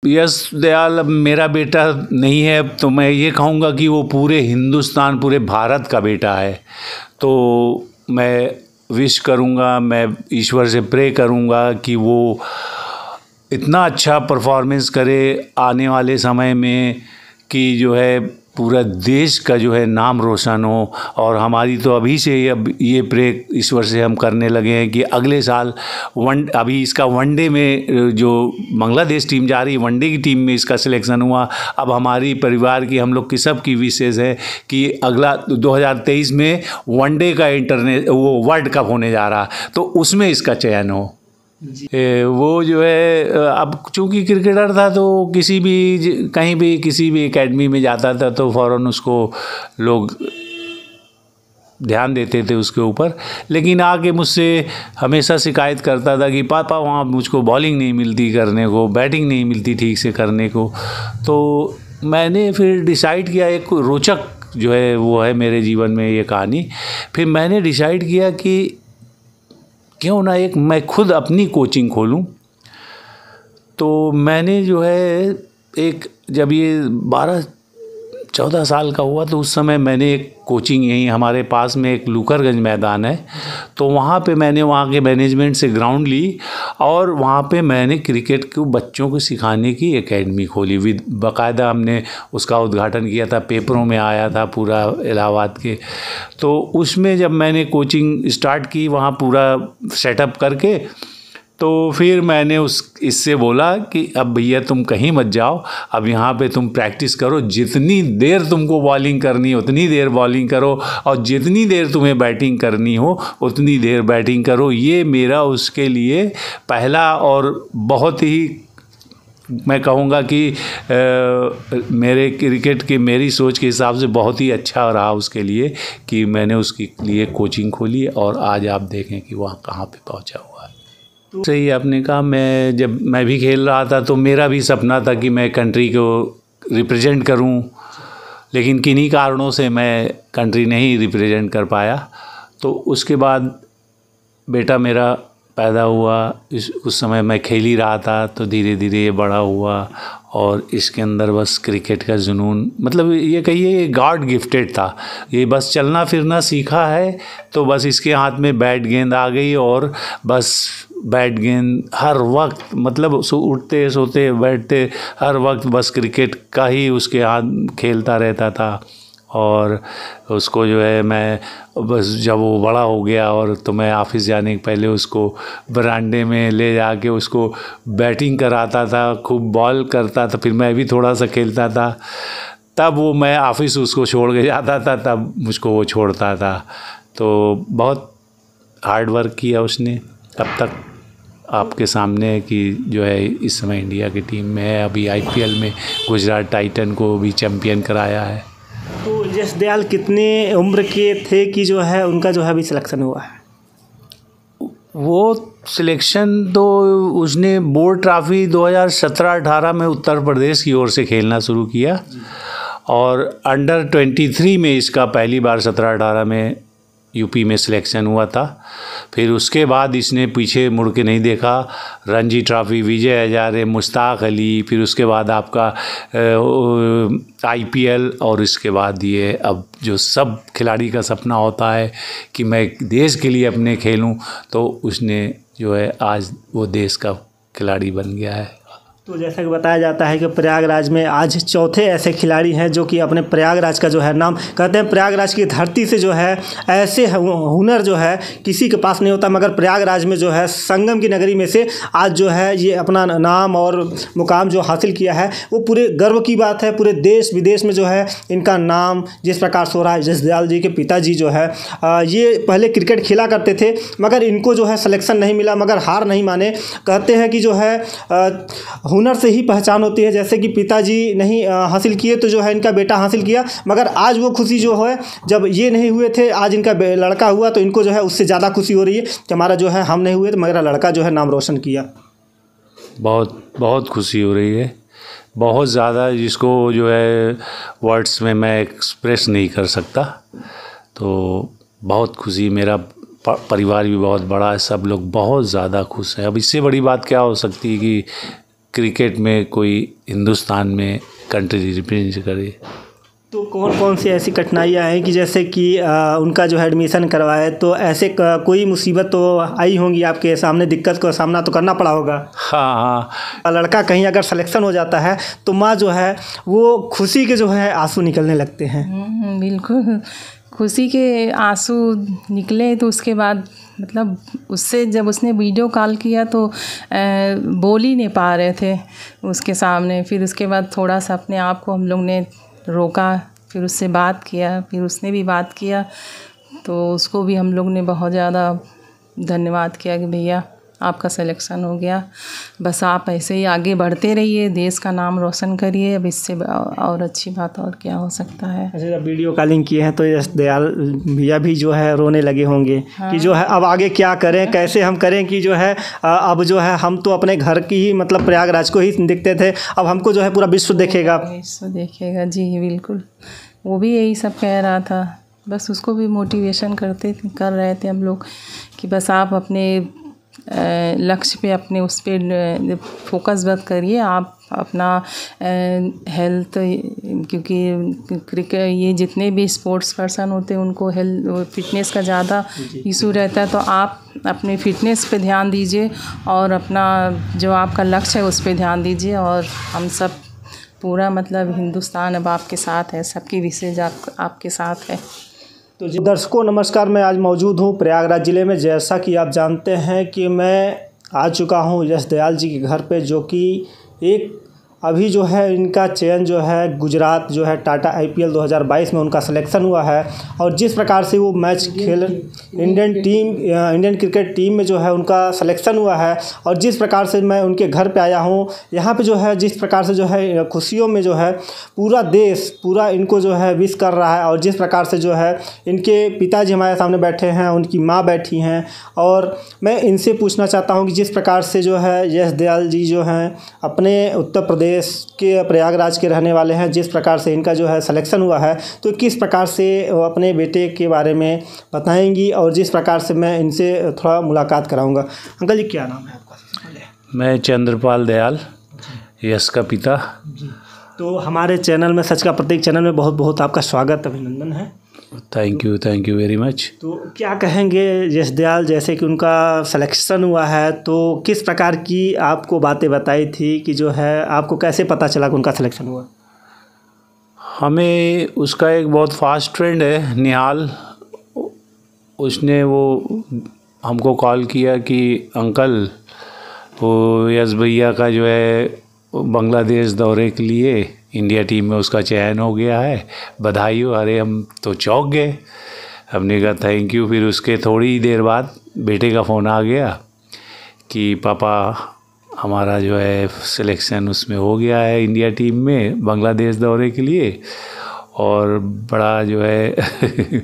यश दयाल अब मेरा बेटा नहीं है, तो मैं ये कहूँगा कि वो पूरे हिंदुस्तान, पूरे भारत का बेटा है। तो मैं विश करूँगा, मैं ईश्वर से प्रे करूँगा कि वो इतना अच्छा परफॉर्मेंस करे आने वाले समय में कि जो है पूरा देश का जो है नाम रोशन हो। और हमारी तो अभी से अब ये प्रे ईश्वर से हम करने लगे हैं कि अगले साल अभी इसका वनडे में जो बांग्लादेश टीम जा रही है, वनडे की टीम में इसका सिलेक्शन हुआ। अब हमारी परिवार की, हम लोग की सब की विशेष है कि अगला 2023 में वनडे का वो वर्ल्ड कप होने जा रहा, तो उसमें इसका चयन हो। वो जो है अब चूंकि क्रिकेटर था तो किसी भी कहीं भी किसी भी एकेडमी में जाता था तो फ़ौरन उसको लोग ध्यान देते थे उसके ऊपर। लेकिन आके मुझसे हमेशा शिकायत करता था कि पापा वहाँ मुझको बॉलिंग नहीं मिलती करने को, बैटिंग नहीं मिलती ठीक से करने को। तो मैंने फिर डिसाइड किया, एक रोचक जो है वो है मेरे जीवन में ये कहानी। फिर मैंने डिसाइड किया कि क्यों ना एक मैं खुद अपनी कोचिंग खोलूं। तो मैंने जो है जब ये 12-14 साल का हुआ तो उस समय मैंने एक कोचिंग यहीं हमारे पास में एक लूकरगंज मैदान है, तो वहाँ पे मैंने वहाँ के मैनेजमेंट से ग्राउंड ली और वहाँ पे मैंने क्रिकेट को बच्चों को सिखाने की एकेडमी खोली। बाकायदा हमने उसका उद्घाटन किया था, पेपरों में आया था पूरा इलाहाबाद के। तो उसमें जब मैंने कोचिंग स्टार्ट की वहाँ पूरा सेटअप करके, तो फिर मैंने इससे बोला कि अब भैया तुम कहीं मत जाओ, अब यहाँ पे तुम प्रैक्टिस करो, जितनी देर तुमको बॉलिंग करनी है उतनी देर बॉलिंग करो और जितनी देर तुम्हें बैटिंग करनी हो उतनी देर बैटिंग करो। ये मेरा उसके लिए पहला और बहुत ही मैं कहूँगा कि मेरे क्रिकेट के मेरी सोच के हिसाब से बहुत ही अच्छा रहा उसके लिए कि मैंने उसके लिए कोचिंग खोली और आज आप देखें कि वहाँ कहाँ पे पहुँचा हुआ है। सही आपने कहा, जब मैं भी खेल रहा था तो मेरा भी सपना था कि मैं कंट्री को रिप्रेजेंट करूं, लेकिन किन्हीं कारणों से मैं कंट्री नहीं रिप्रेजेंट कर पाया। तो उसके बाद बेटा मेरा पैदा हुआ, उस समय मैं खेल ही रहा था, तो धीरे धीरे ये बड़ा हुआ और इसके अंदर बस क्रिकेट का जुनून, मतलब ये कहिए गॉड गिफ्टेड था। ये बस चलना फिरना सीखा है तो बस इसके हाथ में बैट गेंद आ गई और बस बैट गेंद हर वक्त, मतलब उठते सोते बैठते हर वक्त बस क्रिकेट का ही उसके हाथ खेलता रहता था। और उसको जो है मैं बस जब वो बड़ा हो गया और तो मैं ऑफिस जाने के पहले उसको बरामदे में ले जाके उसको बैटिंग कराता था, खूब बॉल करता था, फिर मैं भी थोड़ा सा खेलता था। तब वो मैं ऑफिस उसको छोड़ के जाता था, तब मुझको वो छोड़ता था। तो बहुत हार्ड वर्क किया उसने, अब तक आपके सामने है कि जो है इस समय इंडिया की टीम में है। अभी आईपीएल में गुजरात टाइटन को भी चैम्पियन कराया है। तो यश दयाल कितने उम्र के थे कि जो है उनका जो है अभी सिलेक्शन हुआ है? वो सिलेक्शन तो उसने बोर्ड ट्रॉफी 2017-18 में उत्तर प्रदेश की ओर से खेलना शुरू किया और अंडर 23 में इसका पहली बार 17-18 में यूपी में सिलेक्शन हुआ था। फिर उसके बाद इसने पीछे मुड़ के नहीं देखा, रणजी ट्रॉफी, विजय हजारे, मुश्ताक अली, फिर उसके बाद आपका आईपीएल और इसके बाद ये अब जो सब खिलाड़ी का सपना होता है कि मैं देश के लिए अपने खेलूं, तो उसने जो है आज वो देश का खिलाड़ी बन गया है। तो जैसा कि बताया जाता है कि प्रयागराज में आज चौथे ऐसे खिलाड़ी हैं जो कि अपने प्रयागराज का जो है नाम, कहते हैं प्रयागराज की धरती से जो है ऐसे हुनर जो है किसी के पास नहीं होता, मगर प्रयागराज में जो है संगम की नगरी में से आज जो है ये अपना नाम और मुकाम जो हासिल किया है वो पूरे गर्व की बात है। पूरे देश विदेश में जो है इनका नाम जिस प्रकार से हो रहा है। यश दयाल जी के पिताजी जो है ये पहले क्रिकेट खेला करते थे मगर इनको जो है सिलेक्शन नहीं मिला, मगर हार नहीं माने। कहते हैं कि जो है हुनर से ही पहचान होती है, जैसे कि पिताजी नहीं हासिल किए तो जो है इनका बेटा हासिल किया। मगर आज वो खुशी जो है, जब ये नहीं हुए थे आज इनका लड़का हुआ तो इनको जो है उससे ज़्यादा खुशी हो रही है कि हमारा जो है हम नहीं हुए तो मेरा लड़का जो है नाम रोशन किया। बहुत बहुत खुशी हो रही है, बहुत ज़्यादा, जिसको जो है वर्ड्स में मैं एक्सप्रेस नहीं कर सकता। तो बहुत खुशी, मेरा परिवार भी बहुत बड़ा है, सब लोग बहुत ज़्यादा खुश हैं। अब इससे बड़ी बात क्या हो सकती है कि क्रिकेट में कोई हिंदुस्तान में कंट्री रिप्रेजेंट करे। तो कौन कौन सी ऐसी कठिनाइयाँ हैं कि जैसे कि उनका जो है एडमिशन करवाए तो ऐसे कोई मुसीबत तो आई होंगी आपके सामने, दिक्कत का सामना तो करना पड़ा होगा? हाँ हाँ। लड़का कहीं अगर सिलेक्शन हो जाता है तो माँ जो है वो खुशी के जो है आंसू निकलने लगते हैं। बिल्कुल, खुशी के आंसू निकले तो उसके बाद मतलब उससे जब उसने वीडियो कॉल किया तो बोल ही नहीं पा रहे थे उसके सामने। फिर उसके बाद थोड़ा सा अपने आप को हम लोग ने रोका, फिर उससे बात किया, फिर उसने भी बात किया, तो उसको भी हम लोग ने बहुत ज़्यादा धन्यवाद किया कि भैया आपका सिलेक्शन हो गया, बस आप ऐसे ही आगे बढ़ते रहिए, देश का नाम रोशन करिए, अब इससे और अच्छी बात और क्या हो सकता है। अच्छा, जब वीडियो कॉलिंग किए हैं तो यश दयाल भैया भी जो है रोने लगे होंगे। हाँ। कि जो है अब आगे क्या करें, कैसे हम करें कि जो है अब जो है हम तो अपने घर की ही मतलब प्रयागराज को ही दिखते थे, अब हमको जो है पूरा विश्व देखेगा। विश्व देखेगा, जी बिल्कुल। वो भी यही सब कह रहा था, बस उसको भी मोटिवेशन कर रहे थे हम लोग कि बस आप अपने लक्ष्य पे, अपने उस पर फोकस मत करिए, आप अपना हेल्थ, क्योंकि क्रिकेट ये जितने भी स्पोर्ट्स पर्सन होते हैं उनको हेल्थ फिटनेस का ज़्यादा इशू रहता है, तो आप अपने फिटनेस पे ध्यान दीजिए और अपना जो आपका लक्ष्य है उस पे ध्यान दीजिए। और हम सब पूरा मतलब हिंदुस्तान अब आपके साथ है, सबकी विशेष आपके साथ है। तो जी दर्शकों नमस्कार, मैं आज मौजूद हूँ प्रयागराज ज़िले में। जैसा कि आप जानते हैं कि मैं आ चुका हूँ यश दयाल जी के घर पे, जो कि एक अभी जो है इनका चयन जो है गुजरात जो है टाटा IPL 2022 में उनका सिलेक्शन हुआ है। और जिस प्रकार से वो मैच खेल इंडियन क्रिकेट टीम में जो है उनका सिलेक्शन हुआ है, और जिस प्रकार से मैं उनके घर पे आया हूँ, यहाँ पे जो है जिस प्रकार से जो है खुशियों में जो है पूरा देश पूरा इनको जो है विश कर रहा है। और जिस प्रकार से जो है इनके पिताजी हमारे सामने बैठे हैं, उनकी माँ बैठी हैं, और मैं इनसे पूछना चाहता हूँ कि जिस प्रकार से जो है यश दयाल जी जो हैं अपने उत्तर प्रदेश के प्रयागराज के रहने वाले हैं, जिस प्रकार से इनका जो है सिलेक्शन हुआ है, तो किस प्रकार से अपने बेटे के बारे में बताएंगी और जिस प्रकार से मैं इनसे थोड़ा मुलाकात कराऊंगा। अंकल जी क्या नाम है आपका? मैं चंद्रपाल दयाल, यश का पिता। तो हमारे चैनल में, सच का प्रतीक चैनल में बहुत बहुत आपका स्वागत, अभिनंदन है। Thank you very much. तो क्या कहेंगे यश दयाल, जैसे कि उनका सिलेक्शन हुआ है तो किस प्रकार की आपको बातें बताई थी कि जो है आपको कैसे पता चला कि उनका सिलेक्शन हुआ? हमें उसका एक बहुत फास्ट फ्रेंड है निहाल, उसने वो हमको कॉल किया कि अंकल वो यश भैया का जो है बांग्लादेश दौरे के लिए इंडिया टीम में उसका चयन हो गया है, बधाई हो। अरे हम तो चौंक गए, हमने कहा थैंक यू। फिर उसके थोड़ी ही देर बाद बेटे का फ़ोन आ गया कि पापा हमारा जो है सिलेक्शन उसमें हो गया है इंडिया टीम में बांग्लादेश दौरे के लिए। और बड़ा जो है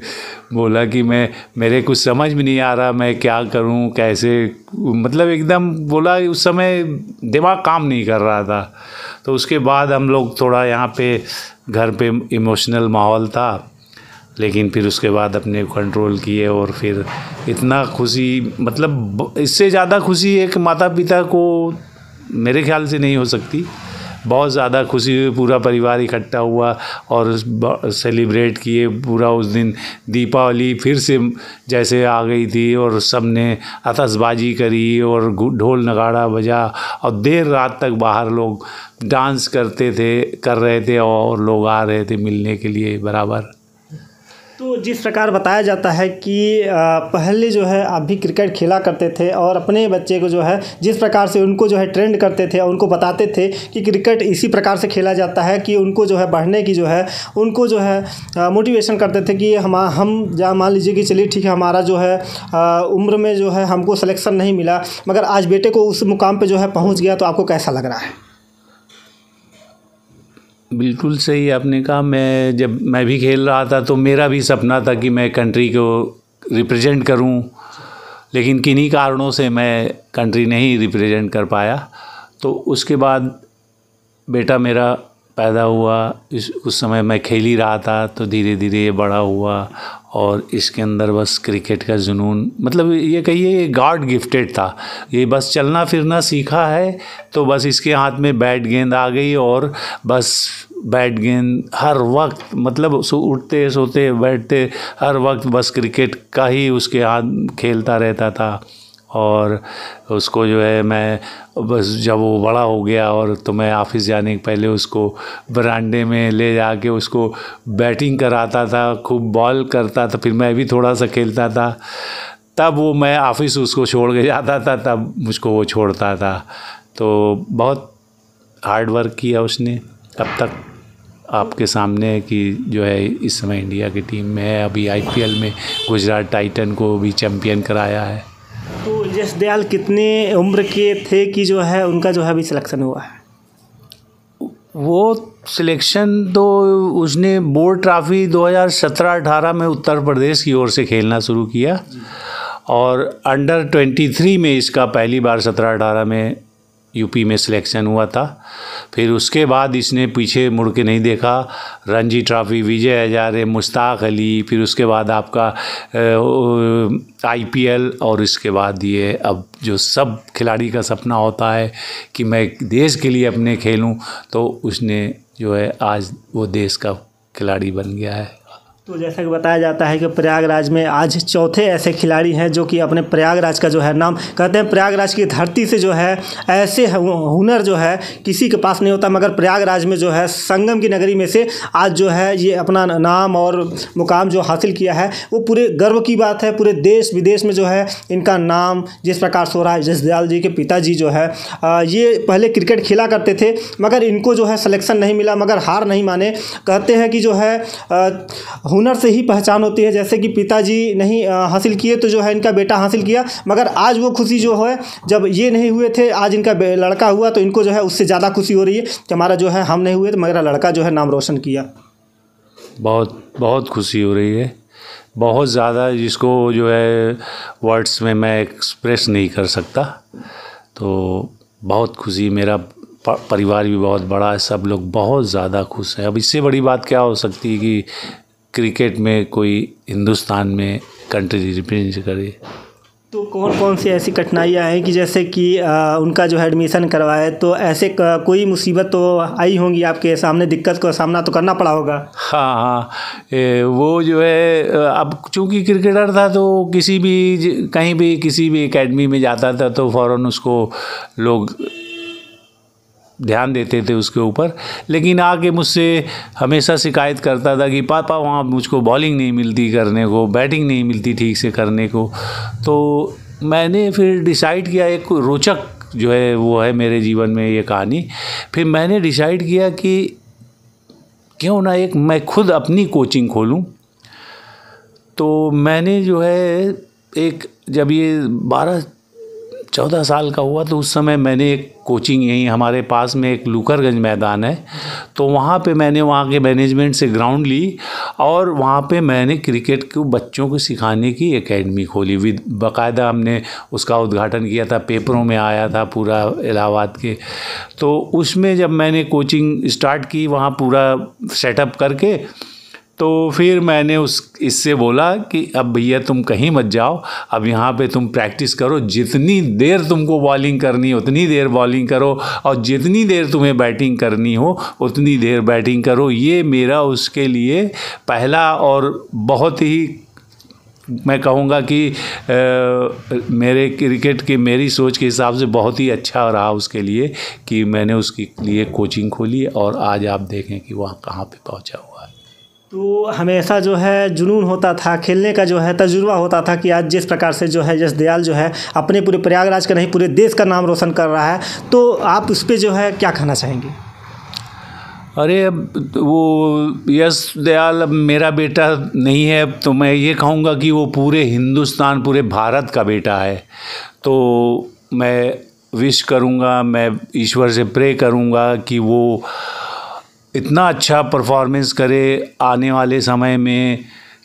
बोला कि मेरे कुछ समझ में नहीं आ रहा, मैं क्या करूं, कैसे, मतलब एकदम बोला उस समय दिमाग काम नहीं कर रहा था। तो उसके बाद हम लोग थोड़ा यहाँ पे घर पे इमोशनल माहौल था, लेकिन फिर उसके बाद अपने कंट्रोल किए और फिर इतना खुशी, मतलब इससे ज़्यादा खुशी एक माता पिता को मेरे ख्याल से नहीं हो सकती। बहुत ज़्यादा खुशी हुई, पूरा परिवार इकट्ठा हुआ और सेलिब्रेट किए पूरा। उस दिन दीपावली फिर से जैसे आ गई थी और सब ने आतिशबाजी करी और ढोल नगाड़ा बजा और देर रात तक बाहर लोग डांस कर रहे थे और लोग आ रहे थे मिलने के लिए बराबर। तो जिस प्रकार बताया जाता है कि पहले जो है आप भी क्रिकेट खेला करते थे और अपने बच्चे को जो है जिस प्रकार से उनको जो है ट्रेंड करते थे, उनको बताते थे कि क्रिकेट इसी प्रकार से खेला जाता है, कि उनको जो है बढ़ने की जो है उनको जो है मोटिवेशन करते थे कि हम जहाँ मान लीजिए कि चलिए ठीक है हमारा जो है उम्र में जो है हमको सिलेक्शन नहीं मिला, मगर आज बेटे को उस मुकाम पर जो है पहुँच गया, तो आपको कैसा लग रहा है? बिल्कुल सही आपने कहा। जब मैं भी खेल रहा था तो मेरा भी सपना था कि मैं कंट्री को रिप्रेजेंट करूं, लेकिन किन्हीं कारणों से मैं कंट्री नहीं रिप्रेजेंट कर पाया। तो उसके बाद बेटा मेरा पैदा हुआ उस समय मैं खेल ही रहा था, तो धीरे धीरे ये बड़ा हुआ और इसके अंदर बस क्रिकेट का जुनून, मतलब ये कहिए ये गॉड गिफ्टेड था। ये बस चलना फिरना सीखा है तो बस इसके हाथ में बैट गेंद आ गई और बस बैट गेंद हर वक्त, मतलब उठते सोते बैठते हर वक्त बस क्रिकेट का ही उसके हाथ खेलता रहता था। और उसको जो है मैं बस जब वो बड़ा हो गया और तो मैं ऑफिस जाने के पहले उसको बरामदे में ले जाके उसको बैटिंग कराता था, खूब बॉल करता था, फिर मैं भी थोड़ा सा खेलता था। तब वो मैं ऑफिस उसको छोड़ के जाता था, तब मुझको वो छोड़ता था। तो बहुत हार्ड वर्क किया उसने, अब तक आपके सामने है कि जो है इस समय इंडिया की टीम में है। अभी IPL में गुजरात टाइटन को भी चैम्पियन कराया है। तो यश दयाल कितने उम्र के थे कि जो है उनका जो है अभी सिलेक्शन हुआ है? वो सिलेक्शन तो उसने बोर्ड ट्रॉफी 2017-18 में उत्तर प्रदेश की ओर से खेलना शुरू किया और अंडर 23 में इसका पहली बार 17-18 में यूपी में सिलेक्शन हुआ था। फिर उसके बाद इसने पीछे मुड़ के नहीं देखा। रणजी ट्रॉफी, विजय हजारे, मुश्ताक अली, फिर उसके बाद आपका IPL और इसके बाद ये अब जो सब खिलाड़ी का सपना होता है कि मैं देश के लिए अपने खेलूं, तो उसने जो है आज वो देश का खिलाड़ी बन गया है। तो जैसा कि बताया जाता है कि प्रयागराज में आज चौथे ऐसे खिलाड़ी हैं जो कि अपने प्रयागराज का जो है नाम, कहते हैं प्रयागराज की धरती से जो है ऐसे हुनर जो है किसी के पास नहीं होता, मगर प्रयागराज में जो है संगम की नगरी में से आज जो है ये अपना नाम और मुकाम जो हासिल किया है वो पूरे गर्व की बात है। पूरे देश विदेश में जो है इनका नाम जिस प्रकार से हो रहा है। यश दयाल जी के पिताजी जो है ये पहले क्रिकेट खेला करते थे, मगर इनको जो है सिलेक्शन नहीं मिला, मगर हार नहीं माने। कहते हैं कि जो है हुनर से ही पहचान होती है। जैसे कि पिताजी नहीं हासिल किए तो जो है इनका बेटा हासिल किया, मगर आज वो खुशी जो है जब ये नहीं हुए थे, आज इनका लड़का हुआ तो इनको जो है उससे ज़्यादा खुशी हो रही है कि हमारा जो है हम नहीं हुए तो मेरा लड़का जो है नाम रोशन किया। बहुत बहुत खुशी हो रही है, बहुत ज़्यादा, जिसको जो है वर्ड्स में मैं एक्सप्रेस नहीं कर सकता। तो बहुत खुशी, मेरा परिवार भी बहुत बड़ा है, सब लोग बहुत ज़्यादा खुश हैं। अब इससे बड़ी बात क्या हो सकती है कि क्रिकेट में कोई हिंदुस्तान में कंट्री रिप्रेजेंट करे। तो कौन कौन सी ऐसी कठिनाइयाँ हैं कि जैसे कि उनका जो है एडमिशन करवाए तो ऐसे कोई मुसीबत तो आई होंगी आपके सामने, दिक्कत का सामना तो करना पड़ा होगा? हाँ, वो जो है अब चूँकि क्रिकेटर था तो किसी भी कहीं भी किसी भी एकेडमी में जाता था तो फ़ौरन उसको लोग ध्यान देते थे उसके ऊपर। लेकिन आके मुझसे हमेशा शिकायत करता था कि पापा वहाँ मुझको बॉलिंग नहीं मिलती करने को, बैटिंग नहीं मिलती ठीक से करने को। तो मैंने फिर डिसाइड किया, एक रोचक जो है वो है मेरे जीवन में ये कहानी। फिर मैंने डिसाइड किया कि क्यों ना एक मैं खुद अपनी कोचिंग खोलूँ। तो मैंने जो है एक जब ये 12-14 साल का हुआ तो उस समय मैंने एक कोचिंग यहीं हमारे पास में एक लूकरगंज मैदान है, तो वहाँ पे मैंने वहाँ के मैनेजमेंट से ग्राउंड ली और वहाँ पे मैंने क्रिकेट को बच्चों को सिखाने की एकेडमी खोली। बाकायदा हमने उसका उद्घाटन किया था, पेपरों में आया था पूरा इलाहाबाद के। तो उसमें जब मैंने कोचिंग स्टार्ट की वहाँ पूरा सेटअप करके, तो फिर मैंने इससे बोला कि अब भैया तुम कहीं मत जाओ, अब यहाँ पे तुम प्रैक्टिस करो, जितनी देर तुमको बॉलिंग करनी हो उतनी देर बॉलिंग करो और जितनी देर तुम्हें बैटिंग करनी हो उतनी देर बैटिंग करो। ये मेरा उसके लिए पहला और बहुत ही मैं कहूँगा कि मेरे क्रिकेट की मेरी सोच के हिसाब से बहुत ही अच्छा रहा उसके लिए कि मैंने उसके लिए कोचिंग खोली और आज आप देखें कि वहाँ कहाँ पे पहुँचा हुआ है। तो हमेशा जो है जुनून होता था, खेलने का जो है तजुर्बा होता था कि आज जिस प्रकार से जो है यश दयाल जो है अपने पूरे प्रयागराज का नहीं पूरे देश का नाम रोशन कर रहा है, तो आप उस पर जो है क्या कहना चाहेंगे? अरे अब वो यश दयाल अब मेरा बेटा नहीं है, तो मैं ये कहूँगा कि वो पूरे हिंदुस्तान पूरे भारत का बेटा है। तो मैं विश करूँगा, मैं ईश्वर से प्रे करूँगा कि वो इतना अच्छा परफॉर्मेंस करे आने वाले समय में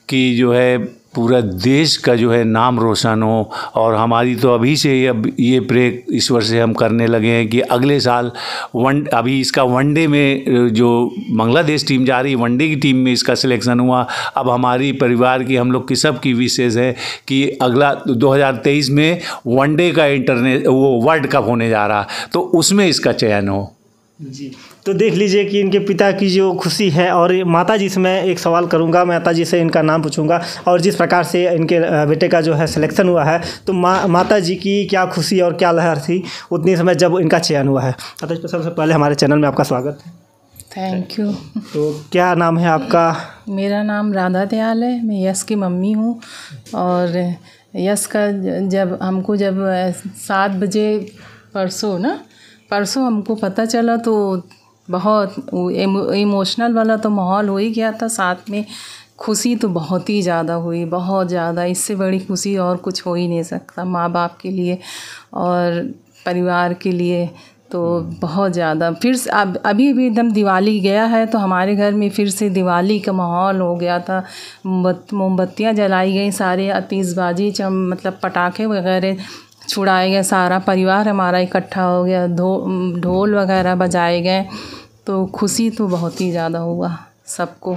कि जो है पूरा देश का जो है नाम रोशन हो। और हमारी तो अभी से अब ये प्रे ईश्वर से हम करने लगे हैं कि अगले साल अभी इसका वनडे में जो बांग्लादेश टीम जा रही है, वनडे की टीम में इसका सिलेक्शन हुआ। अब हमारी परिवार की, हम लोग की सब की विशेष है कि अगला 2023 में वनडे का वो वर्ल्ड कप होने जा रहा, तो उसमें इसका चयन हो जी। तो देख लीजिए कि इनके पिता की जो खुशी है। और माता जी से मैं एक सवाल करूंगा, माता जी से इनका नाम पूछूंगा और जिस प्रकार से इनके बेटे का जो है सिलेक्शन हुआ है, तो माता जी की क्या खुशी और क्या लहर थी उतनी समय जब इनका चयन हुआ है। माता जी, सबसे पहले हमारे चैनल में आपका स्वागत है। Thank you. तो क्या नाम है आपका? मेरा नाम राधा दयाल है, मैं यश की मम्मी हूँ। और यश का जब 7 बजे परसों हमको पता चला तो बहुत इमोशनल वाला तो माहौल हो ही गया था। साथ में खुशी तो बहुत ही ज़्यादा हुई, बहुत ज़्यादा। इससे बड़ी खुशी और कुछ हो ही नहीं सकता माँ बाप के लिए और परिवार के लिए, तो बहुत ज़्यादा। फिर अभी भी एकदम दिवाली गया है तो हमारे घर में फिर से दिवाली का माहौल हो गया था। मोमबत्तियाँ जलाई गई, सारे आतिशबाजी मतलब पटाखे वगैरह छुड़ाए गए, सारा परिवार हमारा इकट्ठा हो गया, ढोल वगैरह बजाए गए। तो खुशी तो बहुत ही ज़्यादा हुआ सबको,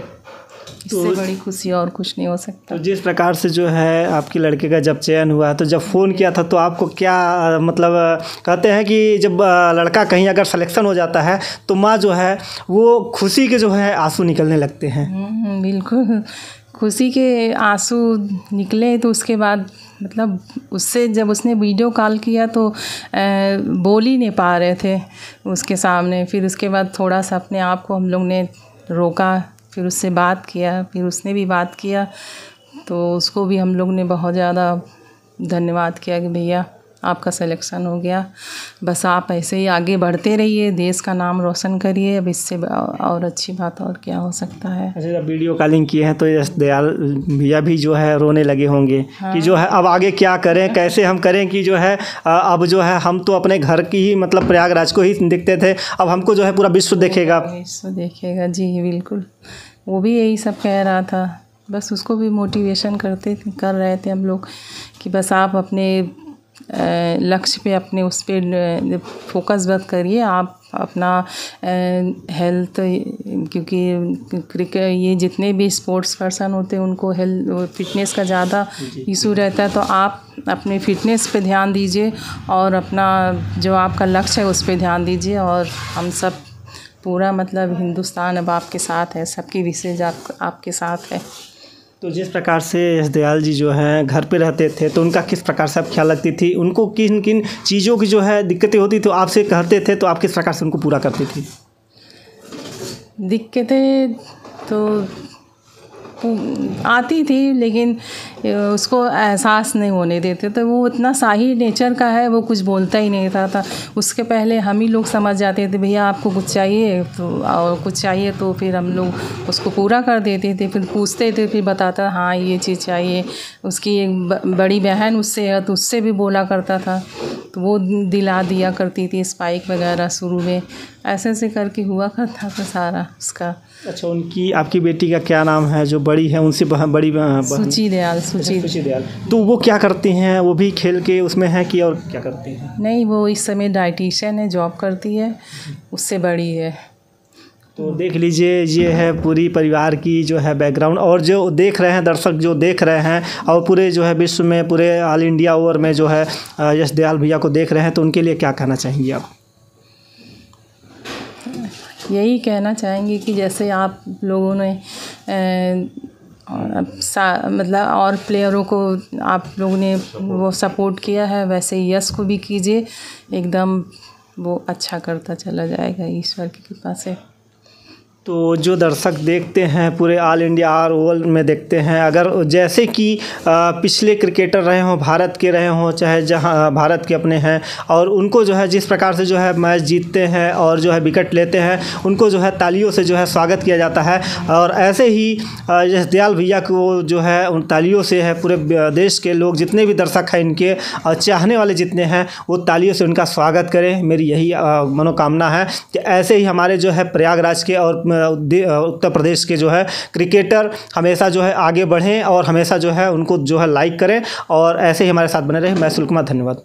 इससे बड़ी खुशी और कुछ नहीं हो सकता। तो जिस प्रकार से जो है आपके लड़के का जब चयन हुआ, तो जब फ़ोन किया था तो आपको क्या मतलब कहते हैं कि जब लड़का कहीं अगर सिलेक्शन हो जाता है तो माँ जो है वो खुशी के जो है आंसू निकलने लगते हैं। बिल्कुल, खुशी के आंसू निकले। तो उसके बाद मतलब उससे जब उसने वीडियो कॉल किया तो बोल ही नहीं पा रहे थे उसके सामने। फिर उसके बाद थोड़ा सा अपने आप को हम लोग ने रोका, फिर उससे बात किया, फिर उसने भी बात किया। तो उसको भी हम लोग ने बहुत ज़्यादा धन्यवाद किया कि भैया आपका सिलेक्शन हो गया, बस आप ऐसे ही आगे बढ़ते रहिए, देश का नाम रोशन करिए। अब इससे और अच्छी बात और क्या हो सकता है। अच्छा, जब वीडियो कॉलिंग किए हैं तो यश दयाल भैया भी जो है रोने लगे होंगे। हाँ। कि जो है अब आगे क्या करें, कैसे हम करें कि जो है अब जो है हम तो अपने घर की ही मतलब प्रयागराज को ही दिखते थे, अब हमको जो है पूरा विश्व देखेगा। विश्व देखेगा, जी बिल्कुल। वो भी यही सब कह रहा था, बस उसको भी मोटिवेशन कर रहे थे हम लोग कि बस आप अपने लक्ष्य पे, अपने उस पर फोकस मत करिए, आप अपना हेल्थ, क्योंकि ये जितने भी स्पोर्ट्स पर्सन होते हैं उनको हेल्थ फिटनेस का ज़्यादा इशू रहता है, तो आप अपने फिटनेस पे ध्यान दीजिए और अपना जो आपका लक्ष्य है उस पे ध्यान दीजिए। और हम सब पूरा मतलब हिंदुस्तान अब आपके साथ है, सबकी विशेष आपके साथ है। तो जिस प्रकार से यश दयाल जी जो हैं घर पे रहते थे तो उनका किस प्रकार से आप ख्याल रखती थी, उनको किन किन चीज़ों की जो है दिक्कतें होती तो आपसे कहते थे, तो आप किस प्रकार से उनको पूरा करती थी? दिक्कतें तो आती थी लेकिन उसको एहसास नहीं होने देते, तो वो इतना शाही नेचर का है, वो कुछ बोलता ही नहीं था। उसके पहले हम ही लोग समझ जाते थे भैया आपको कुछ चाहिए तो फिर हम लोग उसको पूरा कर देते थे। फिर पूछते थे, फिर बताता हाँ ये चीज़ चाहिए। उसकी एक बड़ी बहन उससे है तो उससे भी बोला करता था, तो वो दिला दिया करती थी स्पाइक वगैरह शुरू में, ऐसे करके हुआ करता था सारा उसका। अच्छा, उनकी आपकी बेटी का क्या नाम है जो बड़ी है उनसे बड़ी? सुची दयाल। सुची दयाल। तो वो क्या करती हैं? वो भी खेल के उसमें है कि और क्या करती हैं? नहीं, वो इस समय डाइटिशियन है, जॉब करती है, उससे बड़ी है। तो देख लीजिए, ये है पूरी परिवार की जो है बैकग्राउंड। और जो देख रहे हैं दर्शक, जो देख रहे हैं और पूरे जो है विश्व में, पूरे ऑल इंडिया ओवर में जो है यश दयाल भैया को देख रहे हैं, तो उनके लिए क्या कहना चाहेंगे आप? यही कहना चाहेंगे कि जैसे आप लोगों ने मतलब और प्लेयरों को आप लोगों ने वो सपोर्ट किया है, वैसे यश को भी कीजिए, एकदम वो अच्छा करता चला जाएगा ईश्वर की कृपा से। तो जो दर्शक देखते हैं पूरे ऑल इंडिया और वर्ल्ड में देखते हैं, अगर जैसे कि पिछले क्रिकेटर रहे हों, भारत के रहे हों, चाहे जहां भारत के अपने हैं, और उनको जो है जिस प्रकार से जो है मैच जीतते हैं और जो है विकेट लेते हैं, उनको जो है तालियों से जो है स्वागत किया जाता है। और ऐसे ही यश दयाल भैया को जो है उन तालियों से है पूरे देश के लोग, जितने भी दर्शक हैं इनके और चाहने वाले जितने हैं, वो तालियों से उनका स्वागत करें। मेरी यही मनोकामना है कि ऐसे ही हमारे जो है प्रयागराज के और उत्तर प्रदेश के जो है क्रिकेटर हमेशा जो है आगे बढ़ें और हमेशा जो है उनको जो है लाइक करें और ऐसे ही हमारे साथ बने रहें। मैं सुनील कुमार, धन्यवाद।